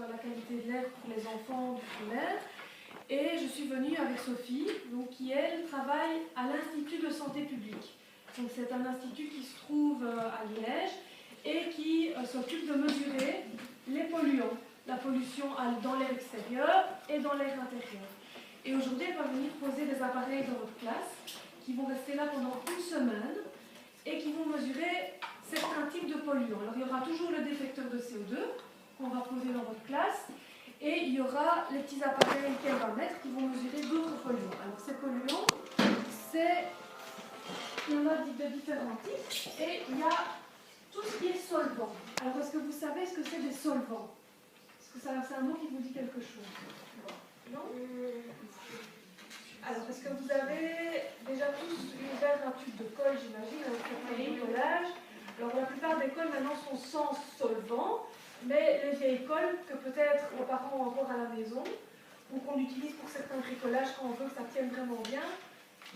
la qualité de l'air pour les enfants du primaire. Et je suis venue avec Sophie, donc, qui elle travaille à l'Institut de santé publique. Donc c'est un institut qui se trouve à Liège et qui s'occupe de mesurer les polluants, la pollution dans l'air extérieur et dans l'air intérieur. Et aujourd'hui, elle va venir poser des appareils dans votre classe qui vont rester là pendant une semaine et qui vont mesurer certains types de polluants. Alors il y aura toujours le détecteur de CO2 qu'on va poser dans votre classe et il y aura les petits appareils qu'elle va mettre qui vont mesurer d'autres polluants. Alors ces polluants, il y en a de différents types et il y a tout ce qui est solvant. Alors est-ce que vous savez ce que c'est des solvants? Est-ce que c'est un mot qui vous dit quelque chose? Non? Alors, est-ce que vous avez déjà tous ouvert un tube de colle, j'imagine, avec le collage? Alors, la plupart des colles maintenant sont sans solvant, mais les vieilles colles que peut-être nos parents ont encore à la maison, ou qu'on utilise pour certains bricolages quand on veut que ça tienne vraiment bien,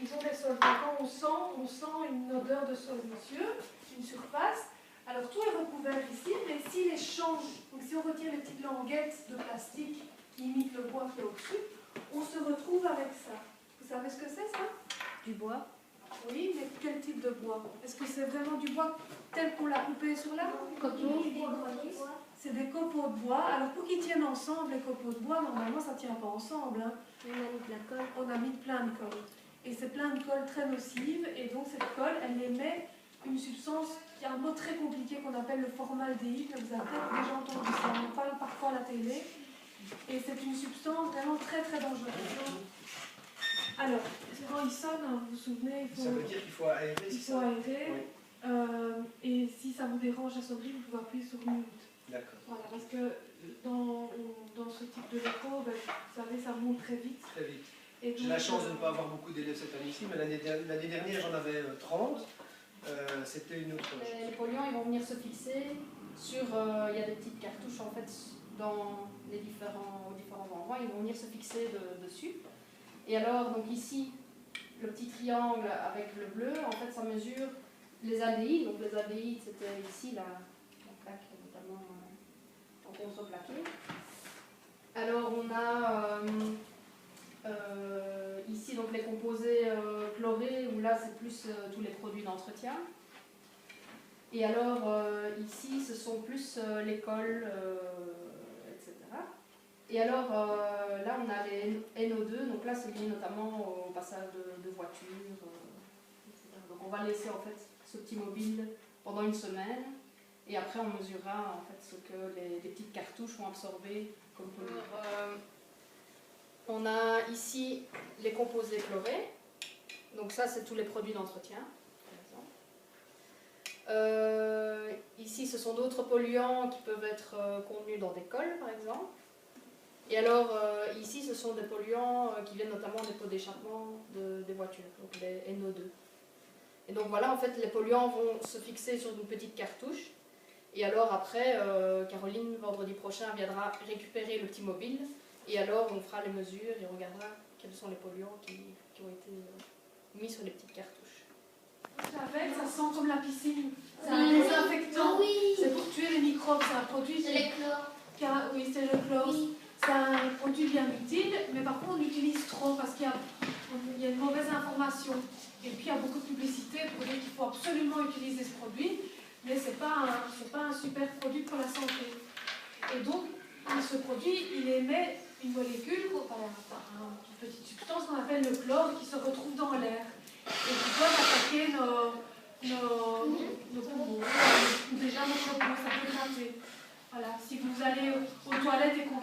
ils ont des solvants. Quand on sent une odeur de sol, monsieur, une surface. Alors, tout est recouvert ici, mais s'il change, donc si on retire les petites languettes de plastique qui imitent le bois qui est au-dessus, on se retrouve avec ça. Vous savez ce que c'est, ça? Du bois. Oui, mais quel type de bois? Est-ce que c'est vraiment du bois tel qu'on l'a coupé sur l'arbre? C'est des copeaux de bois. Alors, pour qu'ils tiennent ensemble, les copeaux de bois, normalement, ça ne tient pas ensemble. Hein. On a mis de la colle. On a mis plein de colle. Et c'est plein de colle très nocive. Et donc, cette colle, elle émet une substance qui a un mot très compliqué qu'on appelle le formaldéhyde. Vous avez peut-être déjà entendu ça. On en parle parfois à la télé. Et c'est une substance vraiment très très dangereuse. Alors, quand il sonne, vous vous souvenez, ça veut dire qu'il faut aérer. Il faut aérer. Oui. Et si ça vous dérange à sonnerie, vous pouvez appuyer sur mute. D'accord. Voilà, parce que dans ce type de locaux, ben, vous savez, ça monte très vite. Très vite. J'ai la chance de ne pas avoir beaucoup d'élèves cette année-ci, mais l'année dernière, j'en avais 30. C'était une autre chose. Les polluants, ils vont venir se fixer sur... il y a des petites cartouches, en fait, dans les différents endroits. Ils vont venir se fixer dessus. Et alors, donc ici, le petit triangle avec le bleu, en fait, ça mesure les aldéhydes. Donc les aldéhydes, c'était ici, la plaque, notamment, en contreplaqué. Alors, on a ici donc les composés chlorés, où là, c'est plus tous les produits d'entretien. Et alors, ici, ce sont plus les colles, etc. Et alors, là, on a les NO2, donc là, c'est lié notamment au passage de voitures, etc. Donc, on va laisser, en fait, ce petit mobile pendant une semaine, et après, on mesurera, en fait, ce que les petites cartouches ont absorbé comme polluants. On a ici les composés chlorés, donc ça, c'est tous les produits d'entretien, par exemple. Ici, ce sont d'autres polluants qui peuvent être contenus dans des colles, par exemple. Et alors, ici, ce sont des polluants qui viennent notamment des pots d'échappement des voitures, donc les NO2. Et donc voilà, en fait, les polluants vont se fixer sur une petite cartouche. Et alors après, Caroline, vendredi prochain, viendra récupérer le petit mobile. Et alors, on fera les mesures et on regardera quels sont les polluants qui ont été mis sur les petites cartouches. Vous savez, ça sent comme la piscine. C'est un désinfectant. Oui. C'est pour tuer les microbes. C'est un produit... C'est les chlores. Oui, c'est le chlore. Oui. C'est un produit bien utile, mais par contre on l'utilise trop parce qu'il y a une mauvaise information. Et puis il y a beaucoup de publicité pour dire qu'il faut absolument utiliser ce produit, mais ce n'est pas un super produit pour la santé. Et donc, ce produit, il émet une molécule, une petite substance qu'on appelle le chlore, qui se retrouve dans l'air et qui peut attaquer nos poumons, ou déjà notre peau, ça peut gratter. Voilà, si vous allez aux toilettes et qu'on